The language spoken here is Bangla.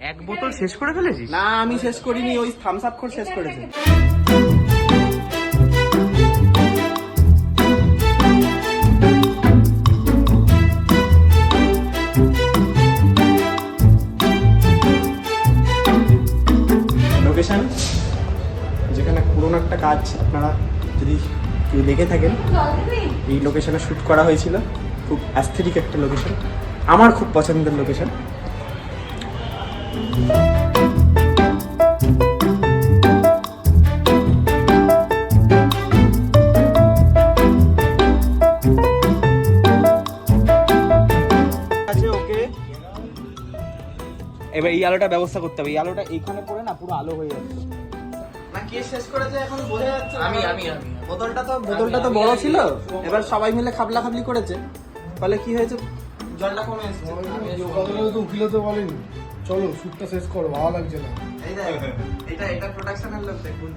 এক বোতল শেষ করে ফেলেছিস? না আমি শেষ করিনি, ওই থামস আপ খোর শেষ করেছে। লোকেশন যেখানে পুরোনো একটা কাজ আপনারা যদি কেউ দেখে থাকেন, এই লোকেশনে শ্যুট করা হয়েছিল। খুব অ্যাস্থেটিক একটা লোকেশন, আমার খুব পছন্দের লোকেশন। ওকে, এবার এই আলোটা ব্যবস্থা করতে হবে। এই আলোটা এইখানে পড়ে না পুরো আলো হয়ে যাচ্ছে। না কে শেষ করেছে এখন বোঝা যাচ্ছে। আমি বোতলটা তো বড় ছিল, এবার সবাই মিলে খাবলা খাবলি করেছে, ফলে কি হয়েছে জলটা কমে এসেছে। তো উকিলে তো বলেনি চলো শ্যুটটা শেষ করো, ভালো লাগছে না। এটা প্রোডাকশনের লোক দেখুন।